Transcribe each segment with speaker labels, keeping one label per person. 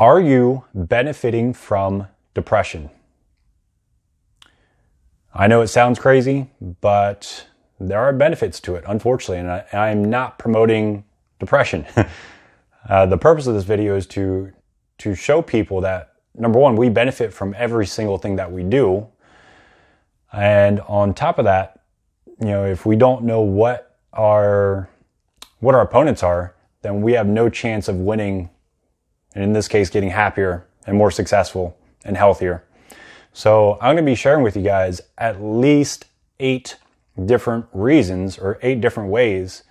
Speaker 1: Are you benefiting from depression? I know it sounds crazy, but there are benefits to it, unfortunately, and I'm not promoting depression. The purpose of this video is to show people that, number one, we benefit from every single thing that we do. And on top of that, if we don't know what our opponents are, then we have no chance of winning, and in this case, getting happier and more successful and healthier. So I'm going to be sharing with you guys at least 8 different reasons or 8 different ways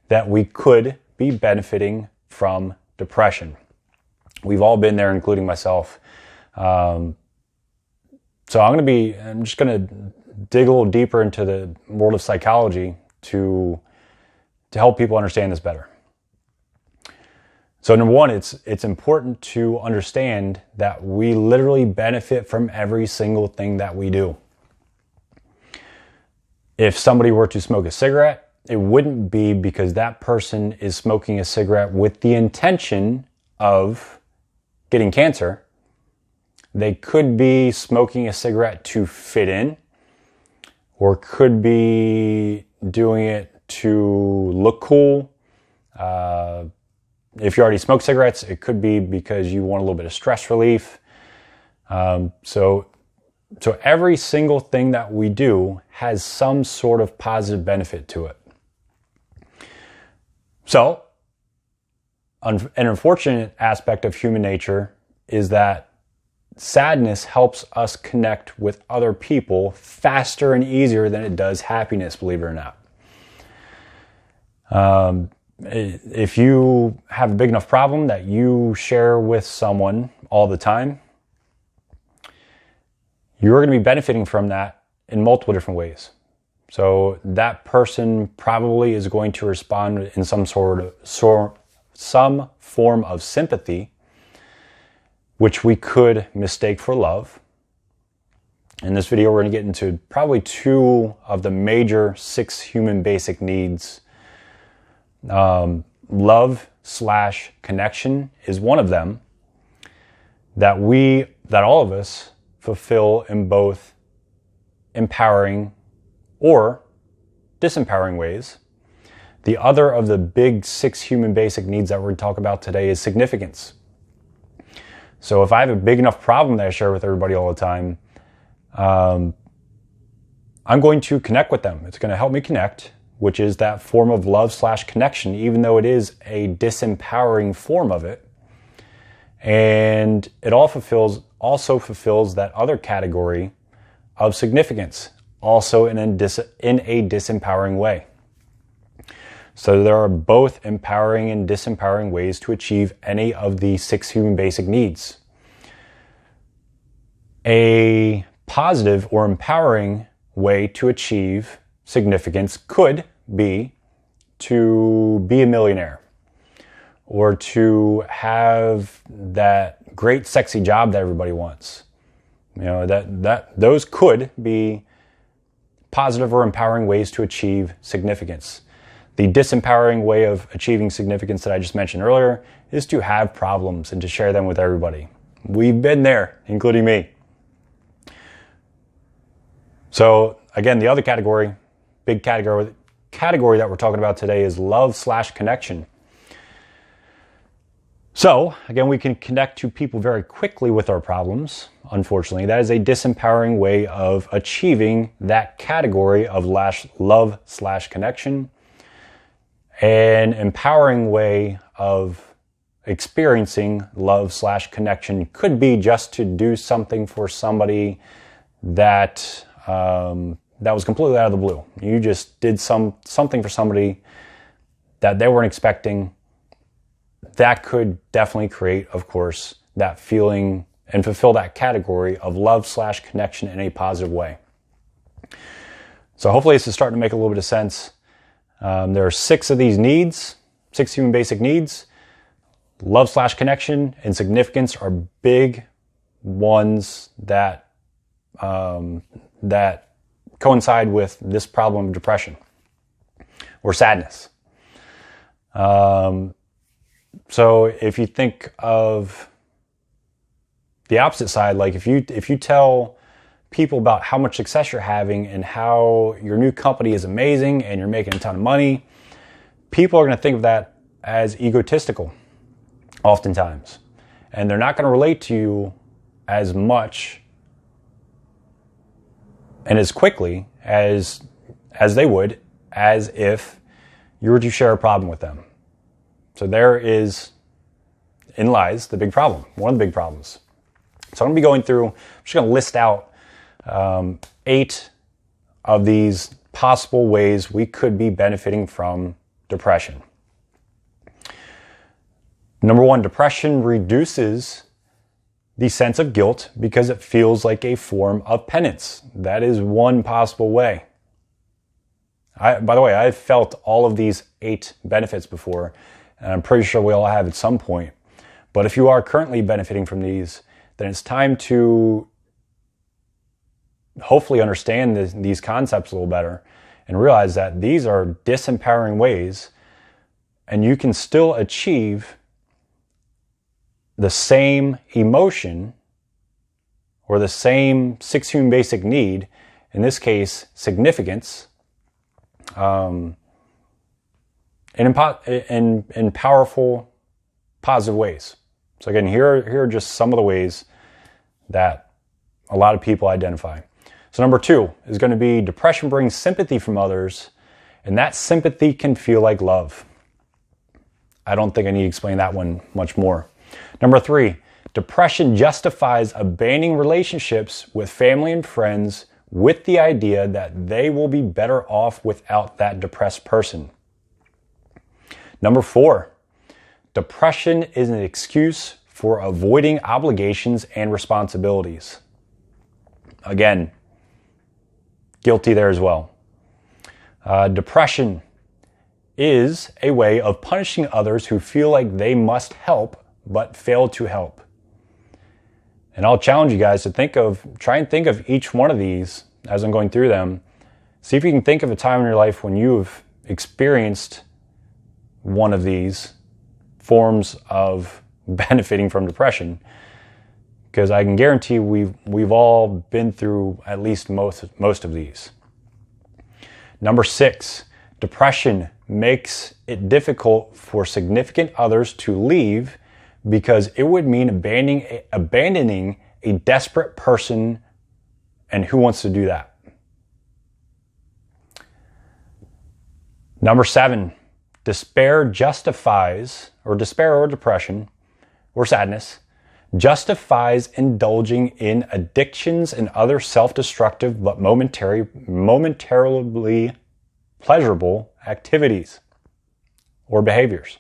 Speaker 1: that we could be benefiting from depression. We've all been there, including myself. So I'm just going to dig a little deeper into the world of psychology to help people understand this better. So number one, it's important to understand that we literally benefit from every single thing that we do. If somebody were to smoke a cigarette, it wouldn't be because that person is smoking a cigarette with the intention of getting cancer. They could be smoking a cigarette to fit in, or could be doing it to look cool. If you already smoke cigarettes, it could be because you want a little bit of stress relief. So every single thing that we do has some sort of positive benefit to it. So, an unfortunate aspect of human nature is that sadness helps us connect with other people faster and easier than it does happiness, believe it or not. If you have a big enough problem that you share with someone all the time, you're going to be benefiting from that in multiple different ways. So that person probably is going to respond in some form of sympathy, which we could mistake for love. In this video, we're going to get into probably 2 of the major 6 human basic needs. Love/connection is one of them that all of us fulfill in both empowering or disempowering ways. The other of the big 6 human basic needs that we're going to talk about today is significance. So if I have a big enough problem that I share with everybody all the time, I'm going to connect with them. It's going to help me connect, which is that form of love/connection, even though it is a disempowering form of it. And it also fulfills that other category of significance, also in a disempowering way. So there are both empowering and disempowering ways to achieve any of the 6 human basic needs. A positive or empowering way to achieve significance could be to be a millionaire, or to have that great sexy job that everybody wants. Those could be positive or empowering ways to achieve significance. The disempowering way of achieving significance that I just mentioned earlier is to have problems and to share them with everybody. We've been there, including me. So again, the other category, big category that we're talking about today is love/connection. So again, we can connect to people very quickly with our problems. Unfortunately, that is a disempowering way of achieving that category of love/connection. An empowering way of experiencing love/connection could be just to do something for somebody that was completely out of the blue. You just did something for somebody that they weren't expecting. That could definitely create, of course, that feeling and fulfill that category of love/connection in a positive way. So hopefully this is starting to make a little bit of sense. There are 6 of these needs, 6 human basic needs. Love/connection and significance are big ones that coincide with this problem of depression or sadness. So if you think of the opposite side, like if you tell people about how much success you're having and how your new company is amazing and you're making a ton of money, people are going to think of that as egotistical oftentimes. And they're not going to relate to you as much and as quickly as they would as if you were to share a problem with them. So in lies the big problem, one of the big problems. So I'm going to be going through, I'm just going to list out 8 of these possible ways we could be benefiting from depression. Number 1, depression reduces the sense of guilt because it feels like a form of penance. That is one possible way. By the way, I've felt all of these 8 benefits before, and I'm pretty sure we all have at some point. But if you are currently benefiting from these, then it's time to hopefully understand these concepts a little better and realize that these are disempowering ways, and you can still achieve the same emotion or the same 6 human basic need, in this case, significance, in powerful, positive ways. So again, here are just some of the ways that a lot of people identify. So number 2 is going to be depression brings sympathy from others, and that sympathy can feel like love. I don't think I need to explain that one much more. Number 3, depression justifies abandoning relationships with family and friends with the idea that they will be better off without that depressed person. Number 4, depression is an excuse for avoiding obligations and responsibilities. Again, guilty there as well. Depression is a way of punishing others who feel like they must help but fail to help. And I'll challenge you guys to try and think of each one of these as I'm going through them. See if you can think of a time in your life when you've experienced one of these forms of benefiting from depression. Because I can guarantee we've all been through at least most of these. Number 6, depression makes it difficult for significant others to leave because it would mean abandoning a desperate person, and who wants to do that? Number 7, despair or depression or sadness justifies indulging in addictions and other self-destructive but momentarily pleasurable activities or behaviors.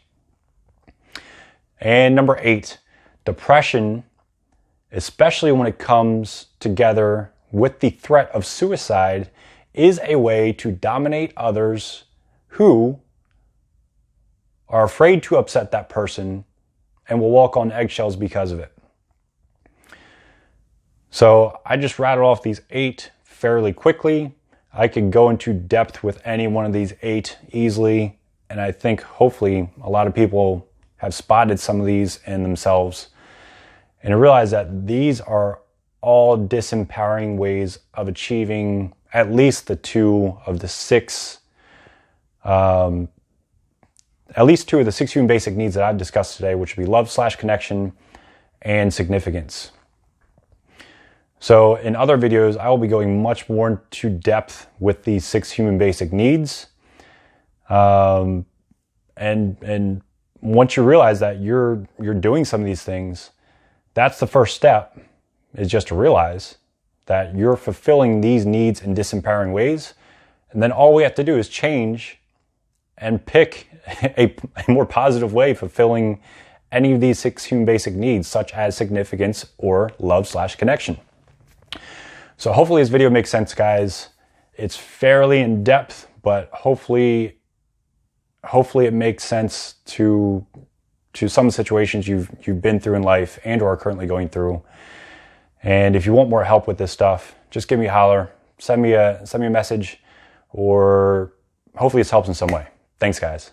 Speaker 1: And number 8, depression, especially when it comes together with the threat of suicide, is a way to dominate others who are afraid to upset that person and will walk on eggshells because of it. So I just rattled off these 8 fairly quickly. I could go into depth with any one of these 8 easily, and I think hopefully a lot of people have spotted some of these in themselves and realize that these are all disempowering ways of achieving at least the 2 of the 6 human basic needs that I've discussed today, which would be love/connection and significance. So in other videos, I will be going much more into depth with these 6 human basic needs. And once you realize that you're doing some of these things, that's the first step, is just to realize that you're fulfilling these needs in disempowering ways. And then all we have to do is change and pick a more positive way fulfilling any of these 6 human basic needs, such as significance or love/connection. So hopefully this video makes sense, guys. It's fairly in depth, but hopefully it makes sense to some situations you've been through in life and or are currently going through. And if you want more help with this stuff, just give me a holler, send me a message, or hopefully this helps in some way. Thanks, guys.